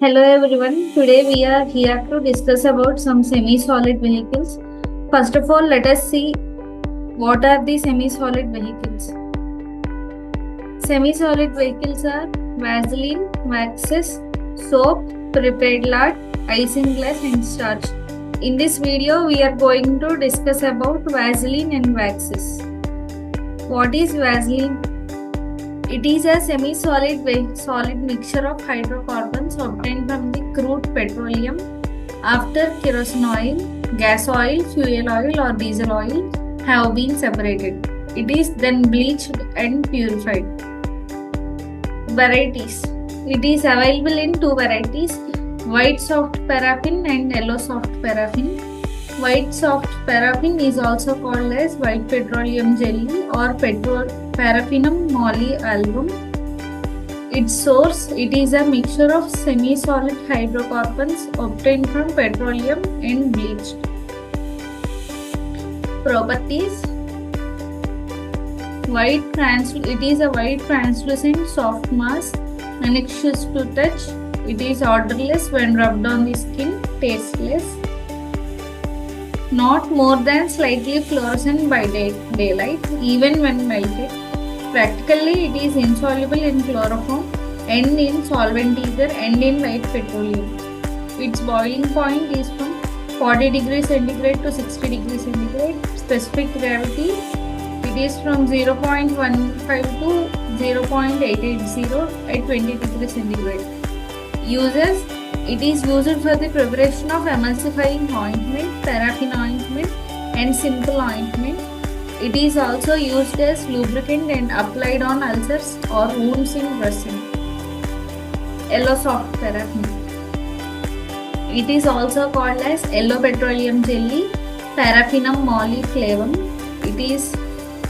Hello everyone. Today we are here to discuss about some semi-solid vehicles. First of all, let us see what are the semi-solid vehicles. Semi-solid vehicles are Vaseline, waxes, soap, prepared lard, isinglass and starch. In this video, we are going to discuss about Vaseline and waxes. What is Vaseline? It is a semi-solid solid mixture of hydrocarbons obtained from the crude petroleum after kerosene oil, gas oil, fuel oil or diesel oil have been separated. It is then bleached and purified. Varieties. It is available in two varieties, white soft paraffin and yellow soft paraffin. White soft paraffin is also called as white petroleum jelly or Paraffinum mollyalbum. Its source, it is a mixture of semi-solid hydrocarbons obtained from petroleum and bleached. Properties. It is a white translucent soft mass, anxious to touch. It is odorless when rubbed on the skin, tasteless. Not more than slightly fluorescent by daylight, even when melted. Practically, it is insoluble in chloroform and in solvent ether and in light petroleum. Its boiling point is from 40 degrees centigrade to 60 degrees centigrade. Specific gravity, it is from 0.15 to 0.880 at 20 degrees centigrade. Uses, it is used for the preparation of emulsifying ointment, paraffin ointment and simple ointment. It is also used as lubricant and applied on ulcers or wounds in dressing. Yellow soft paraffin. It is also called as yellow petroleum jelly, Paraffinum mollyflavum. It is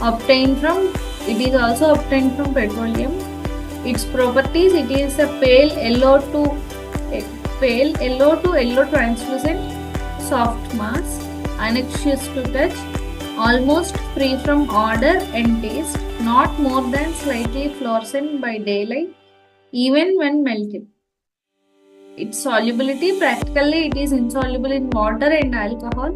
also obtained from petroleum. Its properties, it is a pale yellow to yellow translucent soft mass, anxious to touch, almost free from odor and taste, not more than slightly fluorescent by daylight, even when melted. Its solubility, practically it is insoluble in water and alcohol.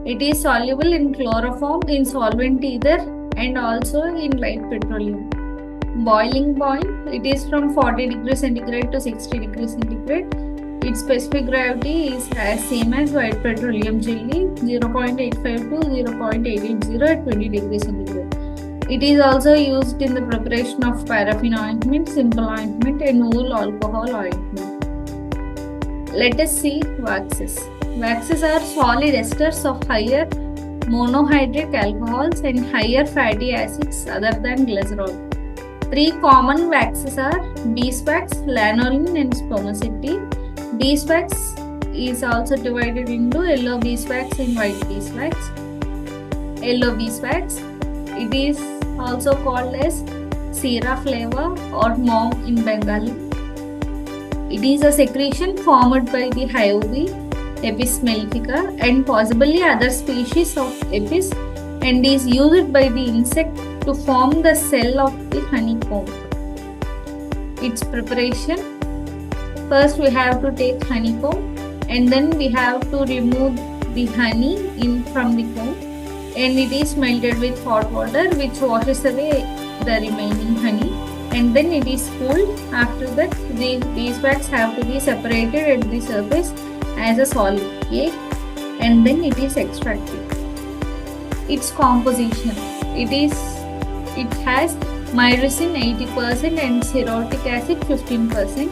It is soluble in chloroform, in solvent ether and also in light petroleum. Boiling point, it is from 40 degrees centigrade to 60 degrees centigrade. Its specific gravity is as same as white petroleum jelly, 0.85 to 0.880 at 20 degrees centigrade. It is also used in the preparation of paraffin ointment, simple ointment and wool alcohol ointment. Let us see waxes. Waxes are solid esters of higher monohydrate alcohols and higher fatty acids other than glycerol. Three common waxes are beeswax, lanolin and spermaceti. Beeswax is also divided into yellow beeswax and white beeswax. Yellow beeswax, it is also called as Sera flava or mom in Bengali. It is a secretion formed by the hive bee, Apis mellifica, and possibly other species of Apis, and is used by the insect to form the cell of the honeycomb. Its preparation, first we have to take honeycomb and then we have to remove the honey from the comb, and it is melted with hot water which washes away the remaining honey, and then it is cooled. After that the beeswax have to be separated at the surface as a solid cake and then it is extracted. Its composition, it has myrcene 80% and cerotic acid 15%.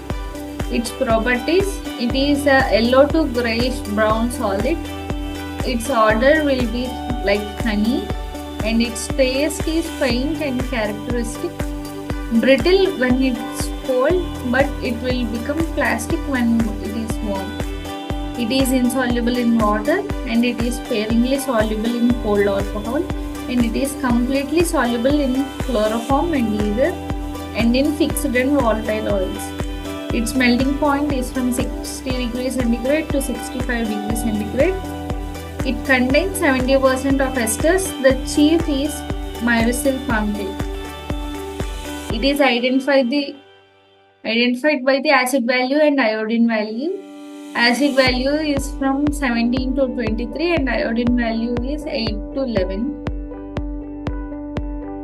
Its properties, it is a yellow to grayish brown solid. Its odor will be like honey and its taste is faint and characteristic. Brittle when it's cold, but it will become plastic when it is warm. It is insoluble in water and it is sparingly soluble in cold alcohol, and it is completely soluble in chloroform and ether and in fixed and volatile oils. Its melting point is from 60 degrees centigrade to 65 degrees centigrade. It contains 70% of esters. The chief is myrcene palmate. It is identified the identified by the acid value and iodine value. Acid value is from 17 to 23 and iodine value is 8 to 11.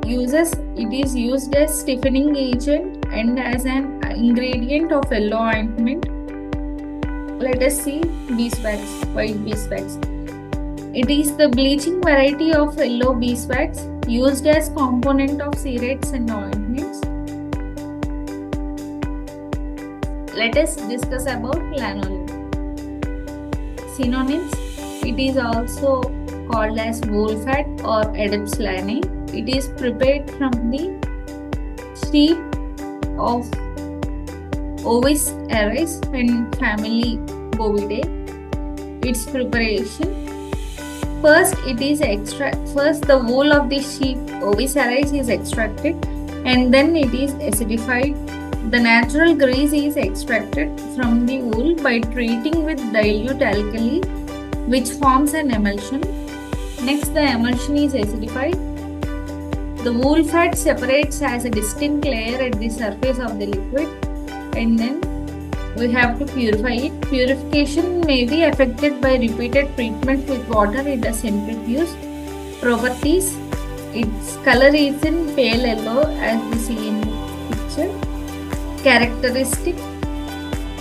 It is used as stiffening agent and as an ingredient of yellow ointment. Let us see beeswax, white beeswax. It is the bleaching variety of yellow beeswax used as component of cerates and ointments. Let us discuss about lanolin. Synonyms: it is also called as wool fat or Adepts lani. It is prepared from the sheep of Ovis aries and family Bovidae. Its preparation: first the wool of the sheep Ovis aries is extracted and then it is acidified. The natural grease is extracted from the wool by treating with dilute alkali, which forms an emulsion. Next, the emulsion is acidified. The wool fat separates as a distinct layer at the surface of the liquid, and then we have to purify it. Purification may be affected by repeated treatment with water in a centrifuge. Properties: its color is in pale yellow as we see in the picture. Characteristic: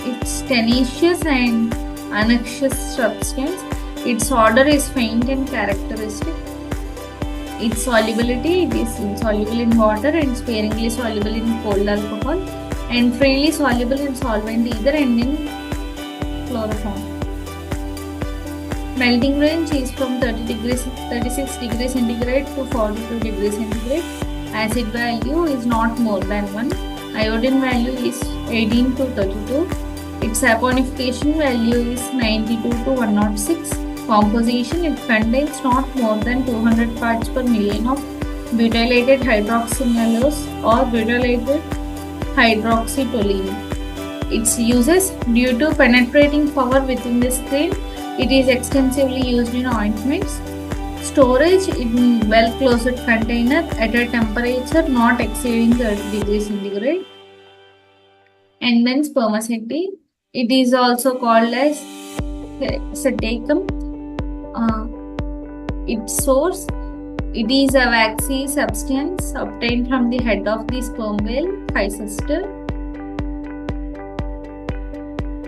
it's tenacious and unnoxious substance. Its odor is faint and characteristic. Its solubility: it is insoluble in water and sparingly soluble in cold alcohol and freely soluble in solvent ether and in chloroform. Melting range is from 36 degrees centigrade to 42 degrees centigrade. Acid value is not more than 1. Iodine value is 18 to 32. Its saponification value is 92 to 106. Composition: it contains not more than 200 parts per million of butylated hydroxynellose or butylated hydroxytoluene. Its uses: due to penetrating power within the skin, it is extensively used in ointments. Storage: in well-closed container at a temperature not exceeding 30 degrees centigrade. And then spermaceti. It is also called as cetacum. Its source: it is a waxy substance obtained from the head of the sperm whale, Physaster.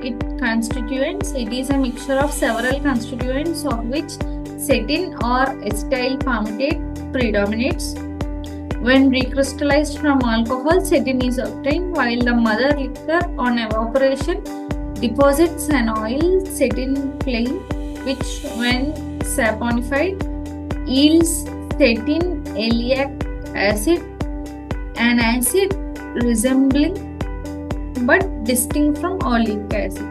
Its constituents: it is a mixture of several constituents of which cetin or acetyl palmitate predominates. When recrystallized from alcohol, cetin is obtained, while the mother liquor on evaporation deposits an oil, cetin flame, which when saponified yields cetin oleic acid, an acid resembling but distinct from oleic acid.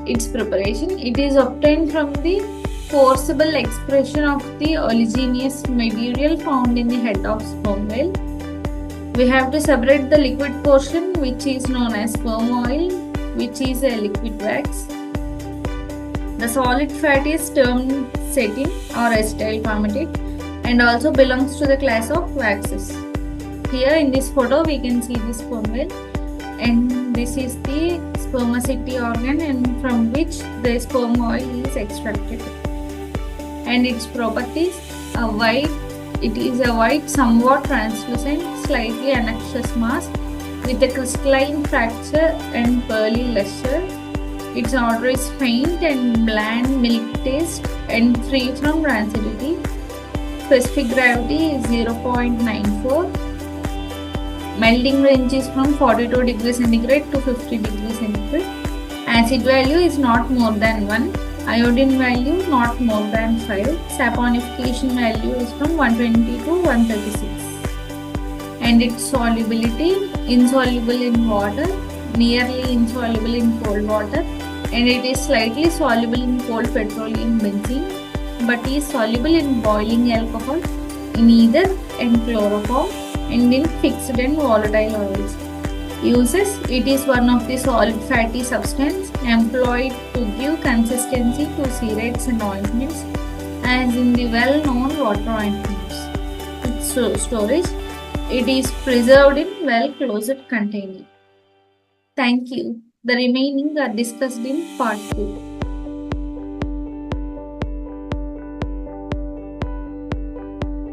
Its preparation: it is obtained from the forcible expression of the oleaginous material found in the head of sperm whale. We have to separate the liquid portion, which is known as sperm oil, which is a liquid wax. The solid fat is termed cetin or acetyl palmitate and also belongs to the class of waxes. Here in this photo we can see the sperm whale, and this is the spermaceti organ, and from which the sperm oil is extracted. And its properties: it is a white, somewhat translucent, slightly anxious mass with a crystalline fracture and pearly luster. Its odor is faint and bland milk taste and free from rancidity. Specific gravity is 0.94. Melting range is from 42 degrees centigrade to 50 degrees centigrade. Acid value is not more than 1. Iodine value not more than 5. Saponification value is from 120 to 136. And its solubility: insoluble in water, nearly insoluble in cold water, and it is slightly soluble in cold petroleum benzene, but is soluble in boiling alcohol, in ether and chloroform, and in fixed and volatile oils. Uses: it is one of the solid fatty substance employed to give consistency to cerates and ointments, as in the well-known water ointments. Its storage: it is preserved in well-closed container. Thank you. The remaining are discussed in part 2.